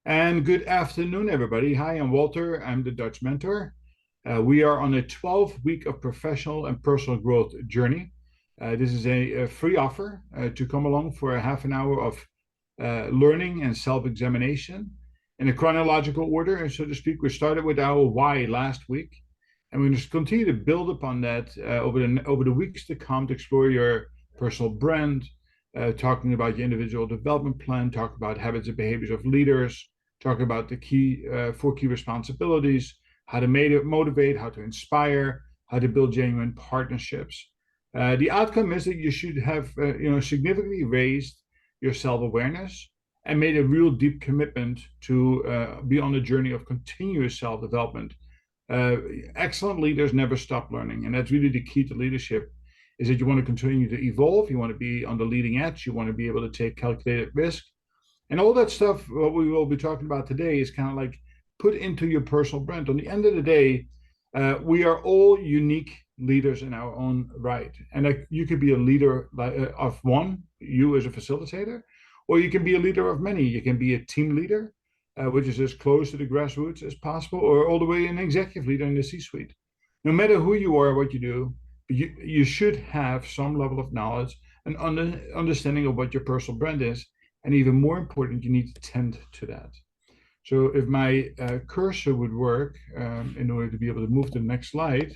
And good afternoon, everybody. Hi, I'm Walter. I'm the Dutch mentor. We are on a 12 week of professional and personal growth journey. This is a free offer to come along for a half an hour of learning and self examination in a chronological order, so to speak. We started with our why last week, and we're going to continue to build upon that over the weeks to come to explore your personal brand, talking about your individual development plan, talk about habits and behaviors of leaders, talk about the four key responsibilities, how to motivate, how to inspire, how to build genuine partnerships. The outcome is that you should have significantly raised your self-awareness and made a real deep commitment to be on a journey of continuous self-development. uh, Excellent leaders never stop learning, and that's really the key to leadership. Is that you want to continue to evolve, you want to be on the leading edge, you want to be able to take calculated risk, and all that stuff. What we will be talking about today is kind of like put into your personal brand. On the end of the day, we are all unique leaders in our own right, and like you could be a leader of one, you as a facilitator, or you can be a leader of many. You can be a team leader, which is as close to the grassroots as possible, or all the way an executive leader in the C-suite. No matter who you are, what you do, you should have some level of knowledge and understanding of what your personal brand is, and even more important, you need to tend to that. So if my cursor would work in order to be able to move to the next slide,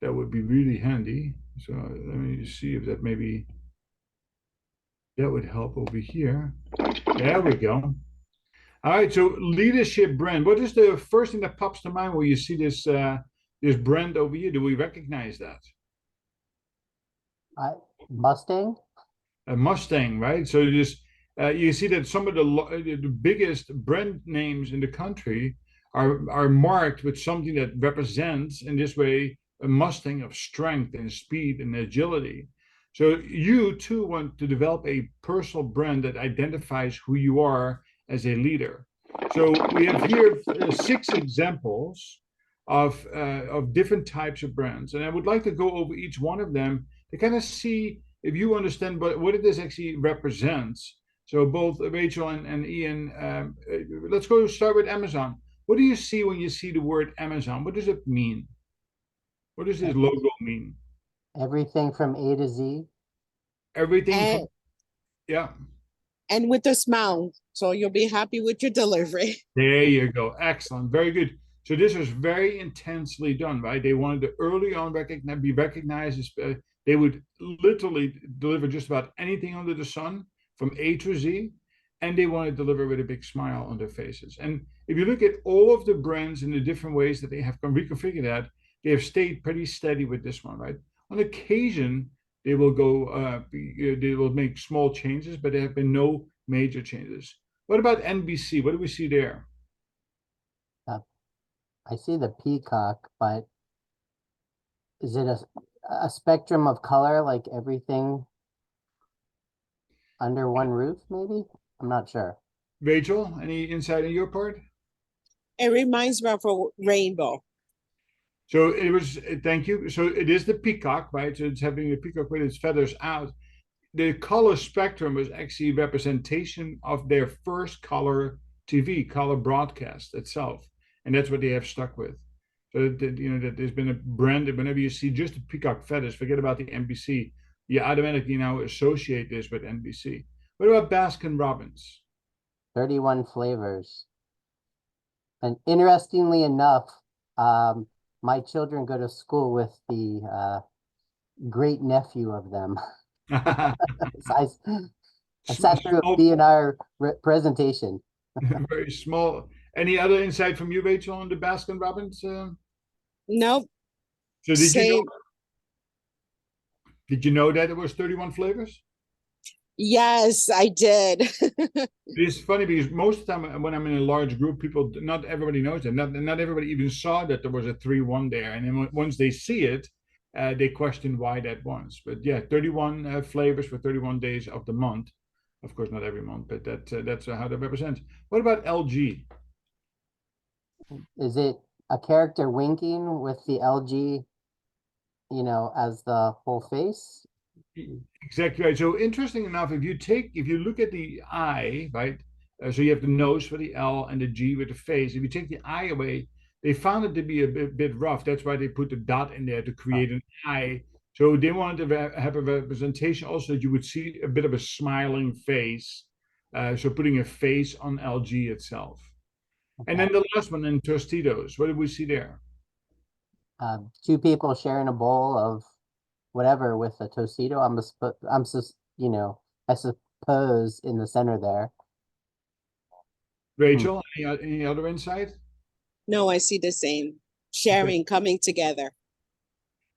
that would be really handy. So let me see if that maybe that would help over here. There we go. All right, so leadership brand. What is the first thing that pops to mind when you see this brand over here? Do we recognize that? I, Mustang? A Mustang, right? So you see that some of the biggest brand names in the country are marked with something that represents in this way a Mustang of strength and speed and agility. So you too want to develop a personal brand that identifies who you are as a leader. So we have here six examples of different types of brands, and I would like to go over each one of them to kind of see if you understand what this actually represents. So both Rachel and Ian, let's go start with Amazon. What do you see when you see the word Amazon? What does it mean? What does this Every, logo mean? everything from A to Z. Everything from, and yeah, and with a smile, so you'll be happy with your delivery. there you go. Excellent. Very good. So this was very intensely done, right? They wanted to early on be recognized as they would literally deliver just about anything under the sun from A to Z, and they want to deliver with a big smile on their faces. And if you look at all of the brands in the different ways that they have reconfigured that, they have stayed pretty steady with this one, right? On occasion, they will they will make small changes, but there have been no major changes. What about NBC? What do we see there? Uh, I see the peacock, but is it a spectrum of color, like everything under one roof, maybe? I'm not sure. Rachel, any insight on your part? It reminds me of a rainbow. So it was, thank you. So it is the peacock, right? So it's having a peacock with its feathers out. The color spectrum was actually representation of their first color TV, color broadcast itself. And that's what they have stuck with. So that there's been a brand that whenever you see just the peacock feathers, forget about the NBC. You automatically now associate this with NBC. What about Baskin Robbins? 31 flavors. And interestingly enough, um, my children go to school with the great nephew of them. So I sat through a Small, B&R presentation. very small. Any other insight from you, Rachel, on the Baskin Robbins? Nope. So Same. did you know that it was 31 flavors? Yes, I did. It's funny because most of the time when I'm in a large group, not everybody knows that. Not everybody even saw that there was a 3-1 there. And then once they see it, they question why that was. But yeah, 31 flavors for 31 days of the month. Of course, not every month, but that's how that represents. What about LG? Is it a character winking with the LG, as the whole face? Exactly right. So interesting enough, if you look at the eye, right, So you have the nose for the L and the G with the face. If you take the I away, they found it to be a bit rough. That's why they put the dot in there to create an I. So they wanted to have a representation also that you would see a bit of a smiling face. So putting a face on LG itself. And then the last one in Tostitos, what did we see there? Two people sharing a bowl of whatever with a Tostito. I suppose in the center there. Rachel, any other insight? No, I see the same. Sharing, coming together.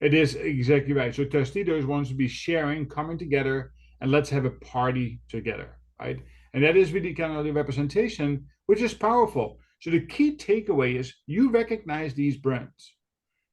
It is exactly right. So Tostitos wants to be sharing, coming together, and let's have a party together, right? And that is really kind of the representation, which is powerful. So the key takeaway is you recognize these brands,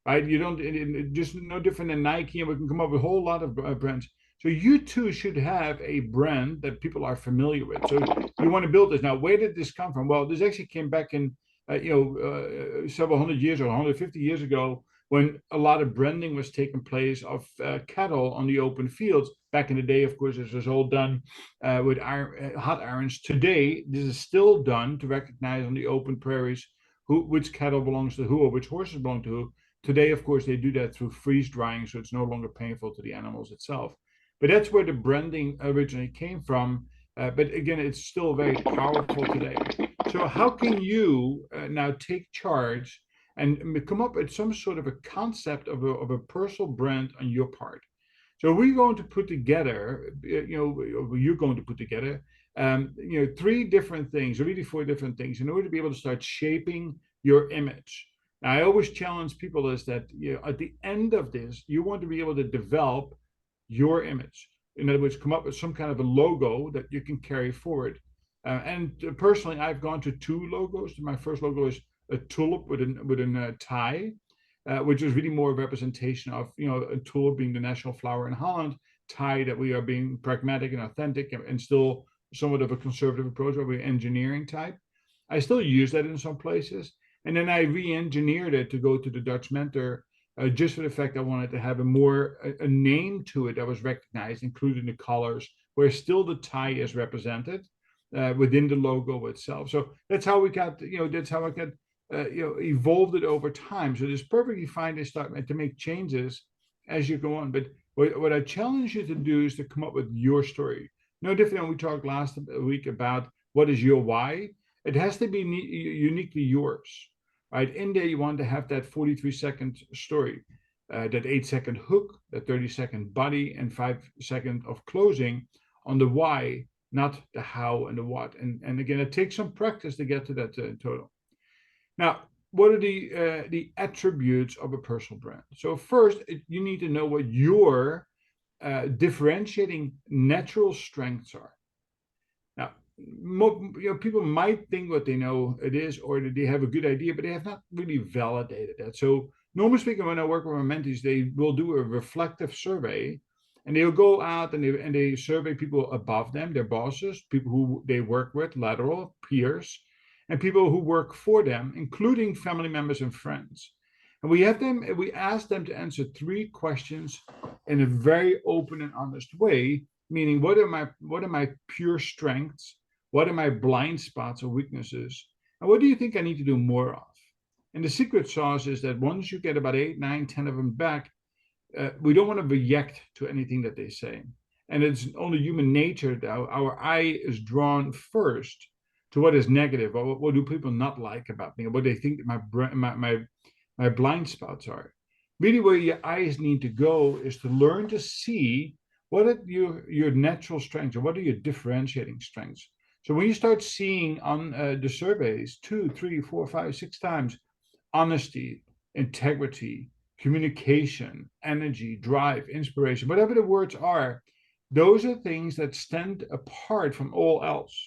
right? You don't, just no different than Nike, and we can come up with a whole lot of brands. So you too should have a brand that people are familiar with. So you want to build this. Now, where did this come from? Well, this actually came back in, several hundred years or 150 years ago, when a lot of branding was taking place of cattle on the open fields. Back in the day, of course, this was all done with hot irons. Today, this is still done to recognize on the open prairies which cattle belongs to who or which horses belong to who. Today, of course, they do that through freeze drying, so it's no longer painful to the animals itself. But that's where the branding originally came from. But again, it's still very powerful today. So how can you now take charge and come up with some sort of a concept of a personal brand on your part? So we're going to put together, you're going to put together, three different things, or really four different things, in order to be able to start shaping your image. Now, I always challenge people is that at the end of this, you want to be able to develop your image. In other words, come up with some kind of a logo that you can carry forward. And personally, I've gone to two logos. My first logo is a tulip with a tie, which is really more a representation of a tulip being the national flower in Holland. Tie that we are being pragmatic and authentic and still somewhat of a conservative approach, where we're engineering type. I still use that in some places. And then I re-engineered it to go to the Dutch Mentor, just for the fact I wanted to have a name to it that was recognized, including the colors, where still the tie is represented within the logo itself. So that's how we got, that's how I got, evolved it over time. So it's perfectly fine to start to make changes as you go on. But what I challenge you to do is to come up with your story. No different than we talked last week about what is your why. It has to be uniquely yours. Right? In there, you want to have that 43-second story, that 8-second hook, that 30-second body, and 5 seconds of closing on the why, not the how and the what. And again, it takes some practice to get to that total. Now, what are the attributes of a personal brand? So first, you need to know what your differentiating natural strengths are. Now, people might think what they know it is, or that they have a good idea, but they have not really validated that. So normally speaking, when I work with my mentees, they will do a reflective survey, and they'll go out and they survey people above them, their bosses, people who they work with, lateral peers, and people who work for them, including family members and friends. And we ask them to answer 3 questions in a very open and honest way, meaning what are my pure strengths? What are my blind spots or weaknesses? And what do you think I need to do more of? And the secret sauce is that once you get about 8, 9, 10 of them back, we don't want to react to anything that they say. And it's only human nature that our eye is drawn first to what is negative, or what do people not like about me, or what they think my blind spots are. Really, where your eyes need to go is to learn to see what are your natural strengths, or what are your differentiating strengths. So when you start seeing on the surveys 2, 3, 4, 5, 6 times honesty, integrity, communication, energy, drive, inspiration, whatever the words are, those are things that stand apart from all else.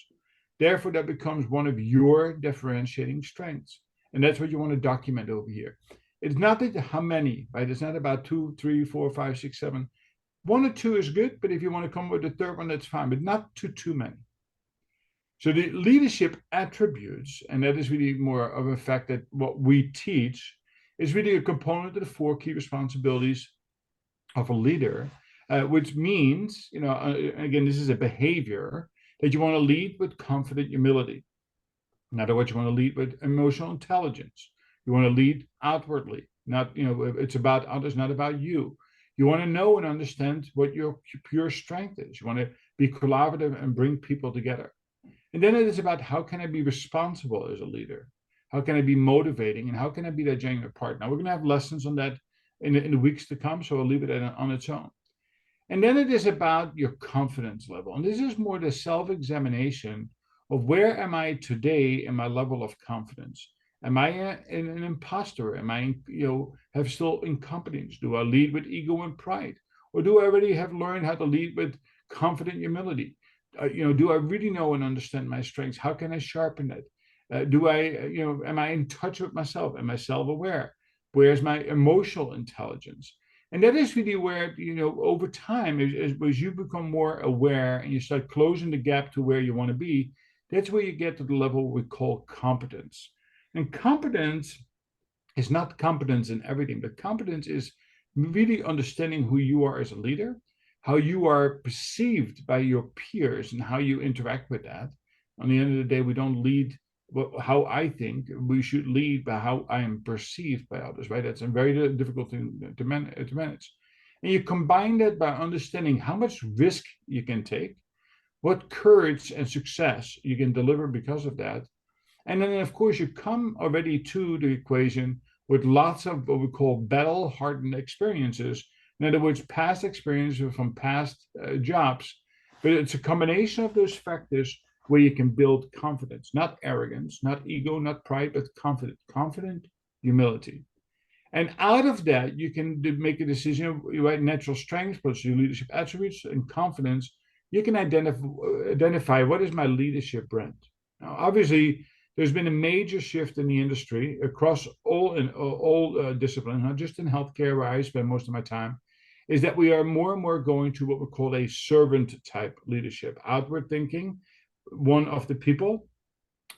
Therefore, that becomes one of your differentiating strengths. And that's what you want to document over here. It's not that how many, right? It's not about 2, 3, 4, 5, 6, 7. 1 or 2 is good, but if you want to come with the third one, that's fine, but not too many. So the leadership attributes, and that is really more of a fact that what we teach is really a component of the 4 key responsibilities of a leader, which means, again, this is a behavior, that you want to lead with confident humility. In other words, you want to lead with emotional intelligence. You want to lead outwardly, not, it's about others, not about you. You want to know and understand what your pure strength is. You want to be collaborative and bring people together. And then it is about, how can I be responsible as a leader? How can I be motivating? And how can I be that genuine part? Now, we're going to have lessons on that in the weeks to come, so I'll leave it on its own. And then it is about your confidence level. And this is more the self-examination of, where am I today in my level of confidence? Am I an imposter? Am I, have still incompetence? Do I lead with ego and pride? Or do I already have learned how to lead with confident humility? Do I really know and understand my strengths? How can I sharpen it? Am I in touch with myself? Am I self-aware? Where's my emotional intelligence? And that is really where, over time, as you become more aware and you start closing the gap to where you want to be, that's where you get to the level we call competence. And competence is not competence in everything, but competence is really understanding who you are as a leader, how you are perceived by your peers, and how you interact with that. On the end of the day, we don't lead how I think. We should lead by how I am perceived by others, right? That's a very difficult thing to manage. And you combine that by understanding how much risk you can take, what courage and success you can deliver because of that. And then, of course, you come already to the equation with lots of what we call battle-hardened experiences. In other words, past experiences from past jobs. But it's a combination of those factors where you can build confidence, not arrogance, not ego, not pride, but confident humility. And out of that, you can make a decision, right? Natural strengths plus your leadership attributes and confidence. You can identify, what is my leadership brand? Now, obviously, there's been a major shift in the industry across all disciplines, not just in healthcare, where I spend most of my time, is that we are more and more going to what we call a servant type leadership, outward thinking, one of the people,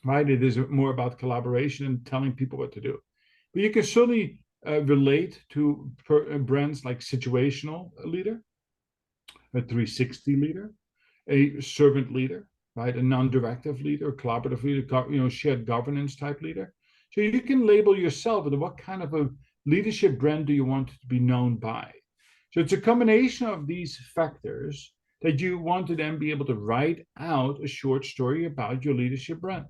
right? It is more about collaboration and telling people what to do. But you can certainly relate to brands like situational leader, a 360 leader, a servant leader, right? A non-directive leader, a collaborative leader, shared governance type leader. So you can label yourself with what kind of a leadership brand do you want to be known by. So it's a combination of these factors that you want to then be able to write out a short story about your leadership brand.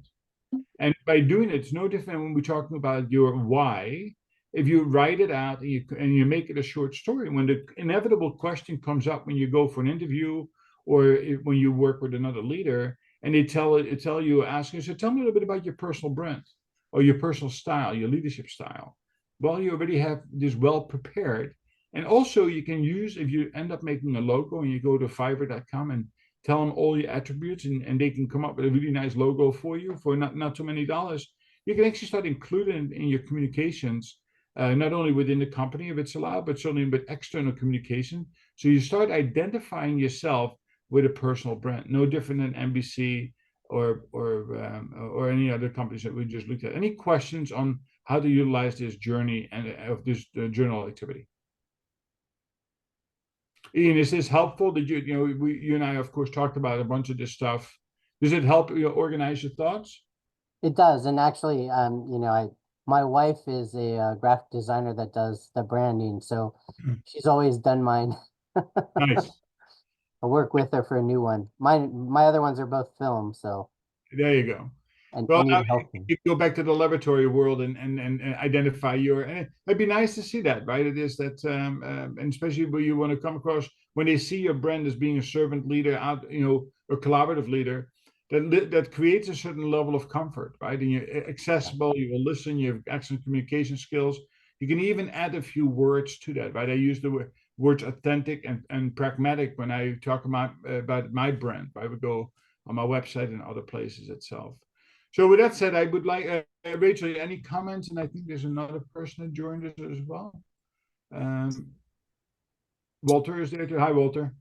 And by doing it, it's no different when we're talking about your why. If you write it out and you make it a short story, when the inevitable question comes up when you go for an interview or when you work with another leader, and they tell you, ask you, so tell me a little bit about your personal brand or your personal style, your leadership style. Well, you already have this well prepared. And also you can use, if you end up making a logo and you go to fiverr.com and tell them all your attributes, and they can come up with a really nice logo for you for not too many dollars, you can actually start including in your communications, not only within the company if it's allowed, but certainly with external communication. So you start identifying yourself with a personal brand, no different than NBC or any other companies that we just looked at. Any questions on how to utilize this journey and of this journal activity? Ian, is this helpful? Did you and I, of course, talked about a bunch of this stuff. Does it help you organize your thoughts? It does. And actually, my wife is a graphic designer that does the branding, so she's always done mine. Nice. I work with her for a new one. My other ones are both film, so. There you go. And Well, need help. you go back to the laboratory world and identify and it'd be nice to see that, right? It is that, and especially when you want to come across, when they see your brand as being a servant leader, a collaborative leader, that creates a certain level of comfort, right? And you're accessible, you will listen, you have excellent communication skills. You can even add a few words to that, right? I use the words authentic and pragmatic when I talk about my brand. I would go on my website and other places itself. So with that said, I would like, Rachel, any comments? And I think there's another person that joined us as well. Walter is there too. Hi, Walter.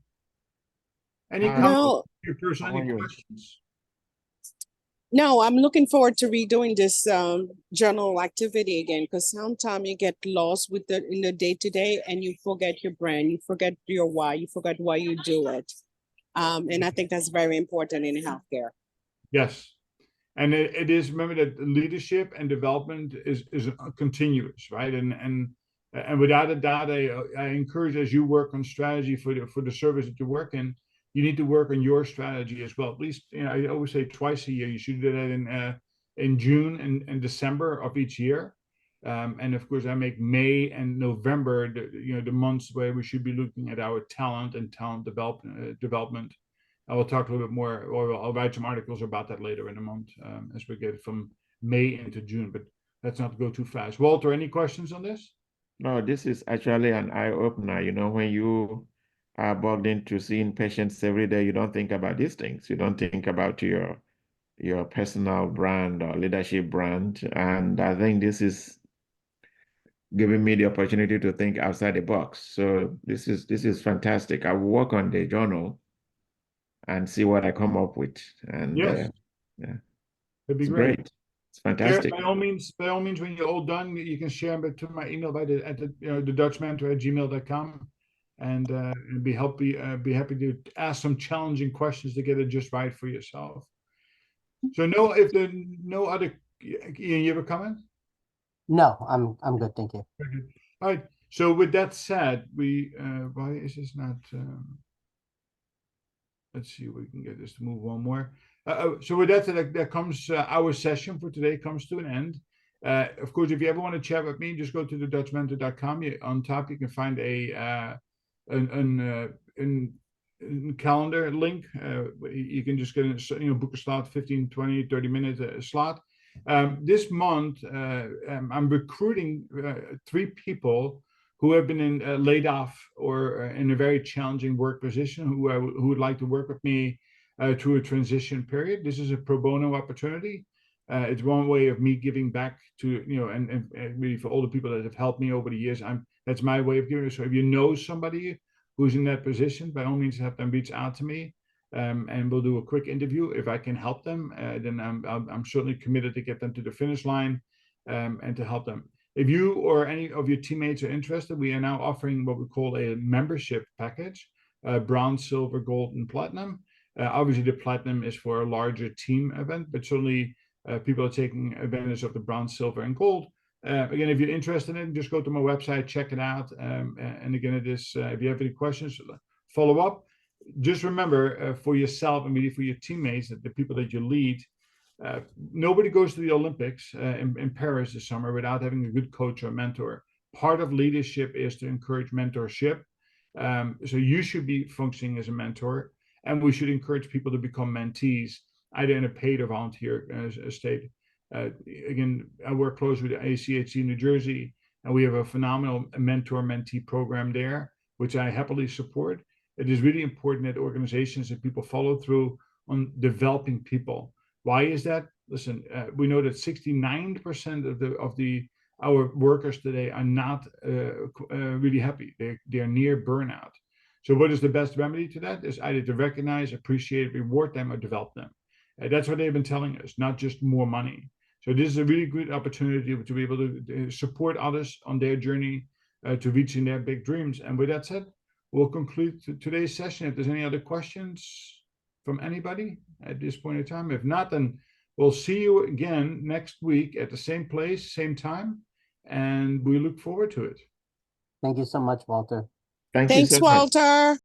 Any comments? Your personal questions? No, I'm looking forward to redoing this journal activity again, because sometimes you get lost in the day-to-day and you forget your brand, you forget your why, you forget why you do it. And I think that's very important in healthcare. Yes. And it is, remember that leadership and development is continuous, right? And without a doubt, I encourage, as you work on strategy for the service that you work in, you need to work on your strategy as well. At least, I always say twice a year. You should do that in June and December of each year. And of course, I make May and November the months where we should be looking at our talent and talent development. I will talk a little bit more, or I'll write some articles about that later in the month as we get from May into June. But let's not go too fast. Walter, any questions on this? No, this is actually an eye-opener. When you are bogged into seeing patients every day, you don't think about these things. You don't think about your personal brand or leadership brand. And I think this is giving me the opportunity to think outside the box. So this is fantastic. I will work on the journal and see what I come up with. And yes, yeah, it'd be it's great. great. It's fantastic. By all means, when you're all done, you can share them to my email at the DutchMentor@gmail.com, and be happy to ask some challenging questions to get it just right for yourself. So if there no other, Ian, you have a comment? No, I'm good, thank you. All right. So with that said, why is this not? Let's see if we can get this to move one more. So with that comes our session for today comes to an end. Of course, if you ever want to chat with me, just go to thedutchmentor.com. On top, you can find a calendar link. You can just get book a slot, 15, 20, 30 minute slot. This month, I'm recruiting 3 people who have been laid off or in a very challenging work position who would like to work with me through a transition period. This is a pro bono opportunity. It's one way of me giving back to, and really for all the people that have helped me over the years. That's my way of giving. So if you know somebody who's in that position, by all means, have them reach out to me, and we'll do a quick interview. If I can help them, then I'm certainly committed to get them to the finish line, and to help them. If you or any of your teammates are interested, we are now offering what we call a membership package, bronze, silver, gold, and platinum. Obviously, the platinum is for a larger team event, but certainly people are taking advantage of the bronze, silver, and gold. Again, if you're interested in it, just go to my website, check it out. And again, if you have any questions, follow up. Just remember for yourself and maybe for your teammates, that the people that you lead, nobody goes to the Olympics in Paris this summer without having a good coach or mentor. Part of leadership is to encourage mentorship. So you should be functioning as a mentor, and we should encourage people to become mentees, either in a paid or volunteer state. Again, I work closely with ACHC New Jersey, and we have a phenomenal mentor-mentee program there, which I happily support. It is really important that organizations and people follow through on developing people. Why is that? Listen, we know that 69% of our workers today are not really happy. They are near burnout. So what is the best remedy to that? Is either to recognize, appreciate, reward them, or develop them. That's what they've been telling us, not just more money. So this is a really good opportunity to be able to support others on their journey to reaching their big dreams. And with that said, we'll conclude today's session. If there's any other questions from anybody at this point in time, if not, then we'll see you again next week at the same place, same time, and we look forward to it. Thank you so much, Walter. Thank you Thanks, so much. Walter.